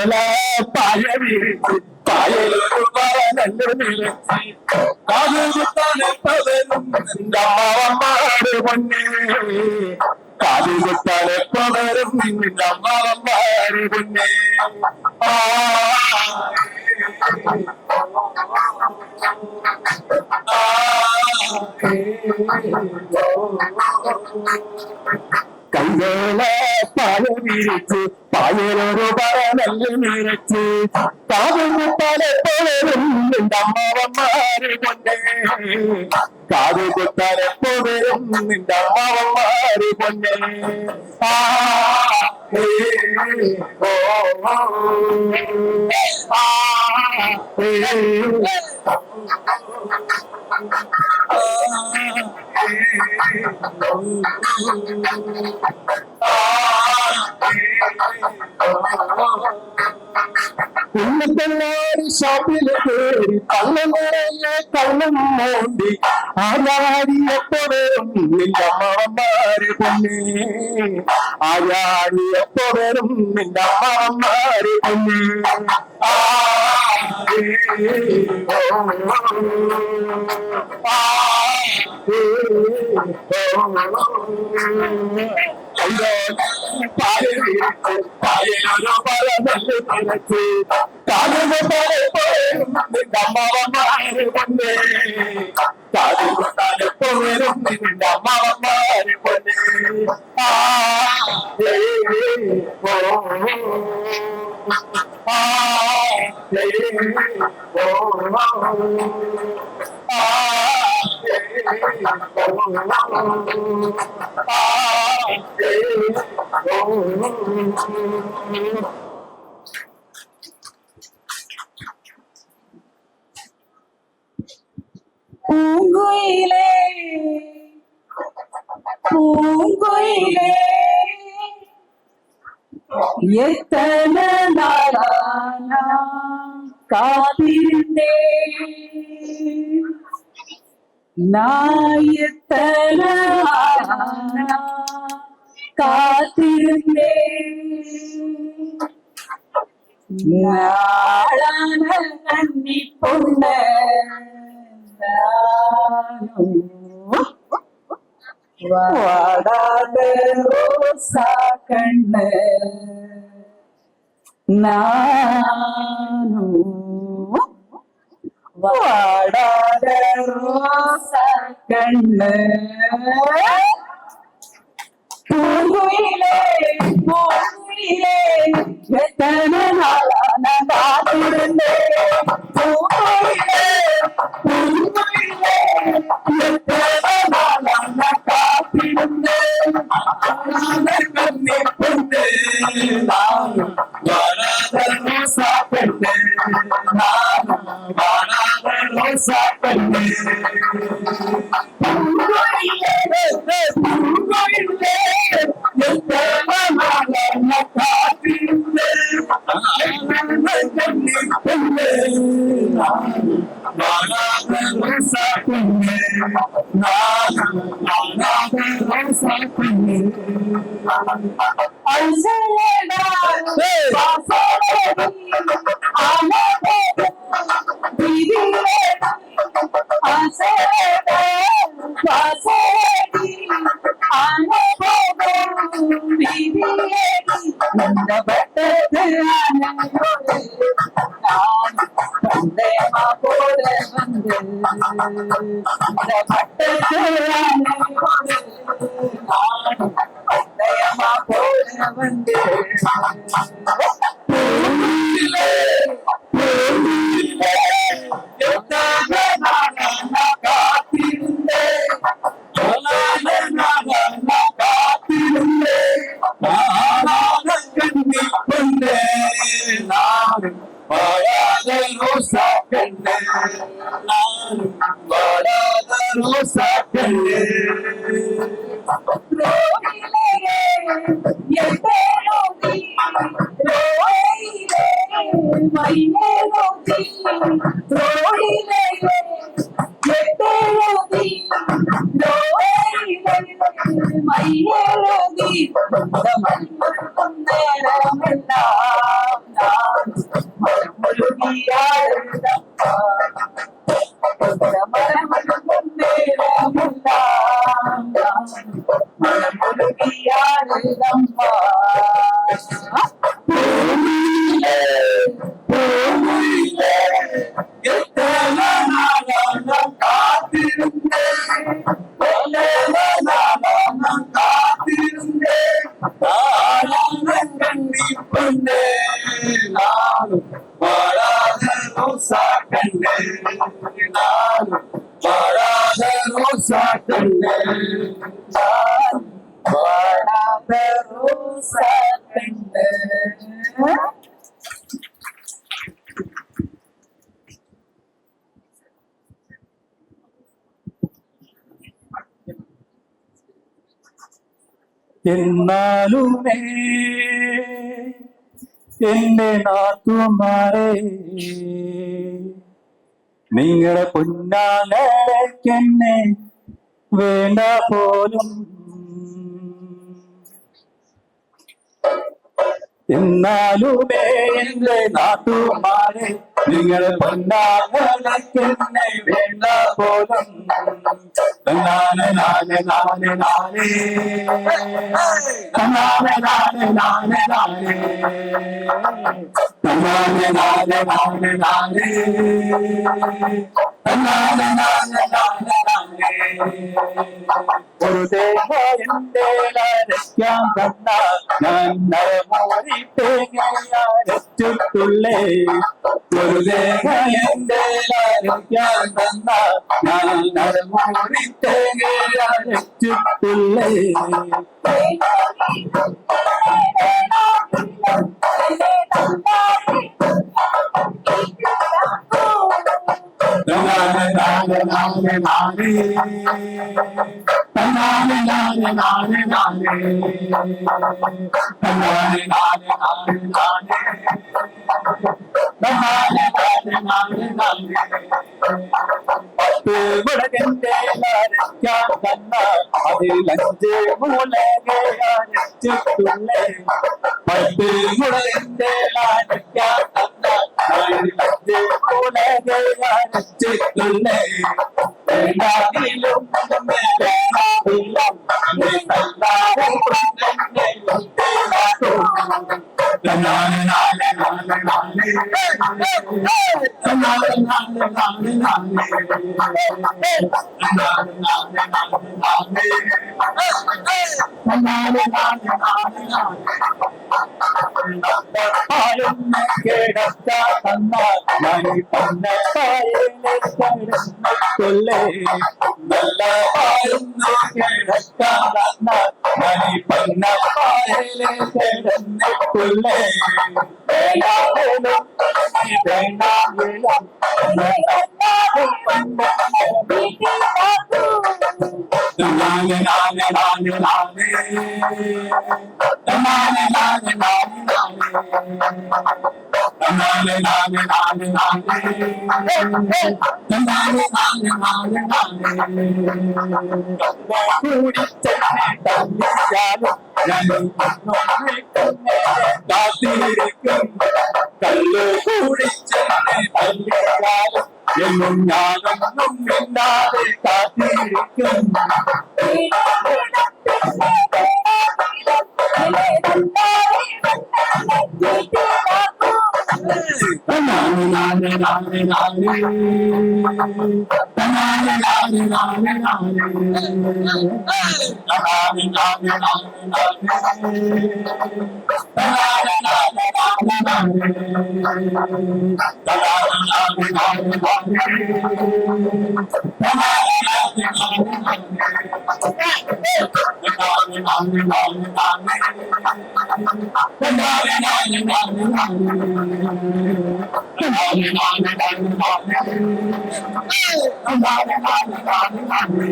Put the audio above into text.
கைவேல பாய விரித்து பாயலொரு நல்ல நிலைச்சி காதுகுத்தானே பதனும் அம்மாவம்மாடு பொண்ணே காதுகுத்தானே பதரும் அம்மாவம்மாடு பொண்ணே கைவேல பாய விரித்து பாயலொரு நல்ல நிலைச்சி காதுகுத்தானே பதரும் அம்மாவம்மாடு பொண்ணே காதுகுத்தானே பதரும் அம்மாவம்மாடு பொண்ணே உள்ளத்தல்லாடி ஷாப்பில் தேடி கள்ள நிறைய கள்ளம் மோண்டி ஆயாடி எப்போதும் இந்த அம்மாவம்மாறு பொண்ணே ஆயாடி எப்போதும் இந்த அம்மாவம்மாறு பொண்ணே பூங்குயிலே பூங்குயிலே எத்தனை நாளா நான் காத்திருந்தேன் நான் எத்தனை நாளா நான் காத்திருந்தேன் நாளான கண்ணி பொண்ண வாடாத ரோசா கண்ண நானும் வாடாத ரோசா கண்ண பூங்குயிலே பூங்குயிலே எத்தனை நாளா நான் காத்திருந்தேன் பூங்குயிலே பூங்குயிலே எத்தனை நாளா நான் காத்திருந்தேன் கண்ணி பொண்ணு நானும் வாடாத ரோசா பெண்ணு நானும் வாடாத ரோசா பெண்ணு பூங்குயிலே பூங்குயிலே எத்தனை நாளா நான் காத்திருந்தேன் கண்ணி பொண்ணு நானும் வாடாத ரோசா பெண்ணு நானும் வாடாத ரோசா பெண்ணு அல்சலடா வாசலடி ஆனதே விதியே அல்சலடா வாசலடி ஆனதே விதியே இந்த பட்டது ஆனதே நான் பந்தயமா போட வந்து இந்த பட்டது ஆனதே நான் பந்தயமா போட வந்து பூங்குயிலே பூங்குயிலே எத்தனை நாளா நான் காத்திருந்தேன் காத்திருந்தேன் கண்ணி பொண்ணே நானும் வாடாத ரோசா கண்ணே நானும் வாடாத ரோசா கண்ணே ரோகிலே எத்தனோதி ரோயிலே மைனோதி ரோயிலே எத்தனோதி ரோயிலே மைனோதி நேரமெல்லாம் நான் நானும் வாழாத ரோசா கண்ணு நானும் வாழாத ரோசா கண்ணு வாழாத ரோசா கண்ணு എന്നാലുമേ എന്റെ നാത്തുമാരെ നിങ്ങളുടെ പൊന്നാലയ്ക്കെന്നെ വേണ്ട പോലും എന്നാലുമേ എന്റെ നാട്ടുമാരെ നിങ്ങളെ പൊന്നാലയ്ക്കെന്നെ വേണ്ട പോലും നാനെ നാനെ നാനെ നാനേ നാനെ നാനെ നാനെ നാനേ നാനെ നാനെ നാനെ നാനേ നാനെ നാനെ നാനെ നാനേ ഒരു ദേഹ എന്റെ ലരയ്ക്കാൻ തന്ന ഞാൻ നരമോരി തേങ്ങയരച്ചിട്ടുള്ളേ ഒരു ദേഹ എന്റെ ലരയ്ക്കാൻ തന്ന ഞാൻ നരമോരി തേങ്ങയരച്ചിട്ടുള്ളേ നാനെ നാനെ നാനെ നാനേ നാനെ നാനെ നാനെ നാനേ നാനെ നാനെ നാനെ നാനേ നാനെ നാനെ നാനെ നാനേ മുളകന്റെ അരയ്ക്കാൻ തന്ന അതിൽ 5 മുളകെ അരച്ചിട്ടുള്ളേ പത്ത് മുളകന്റെ അരയ്ക്കാൻ തന്ന അതിൽ 5 മുളകെ അരച്ചിട്ടുള്ളേ വേണ്ടാതിലും വേണ്ടാതിലും തല്ലാതെ നാനെ നാനെ നാനെ നാനേ നാനെ നാനെ നാനെ നാനേ കേടത്താ തന്ന മണി പന്ന കൊല്ലേ നല്ല പാരുന്ന കേടത്താ തന്ന മണി പന്ന കൊല്ലേ വേണ്ടാവിലും വേണ്ടാവിലും നാനെ നാനെ നാനെ നാനേ നാനെ നാനെ നാനെ നാനെ നാനെ നാനെ നാനേ നാനെ നാനെ നാനെ നാനേ കൂടിച്ചെന്നെ തന്നിച്ചാലും ഞാൻ കാത്തിരിക്കും കല്ല് കൂടിച്ചെന്നെ തന്നിച്ചാലും എന്നും ഞാനൊന്നും മിണ്ടാതെ കാത്തിരിക്കും നാനെ നാനെ നാനെ നാനേ നാനെ നാനെ നാനെ നാനേ നാനെ നാനെ നാനെ നാനേ നാനെ നാനെ നാനെ നാനേ നാനെ നാനെ നാനെ നാനെ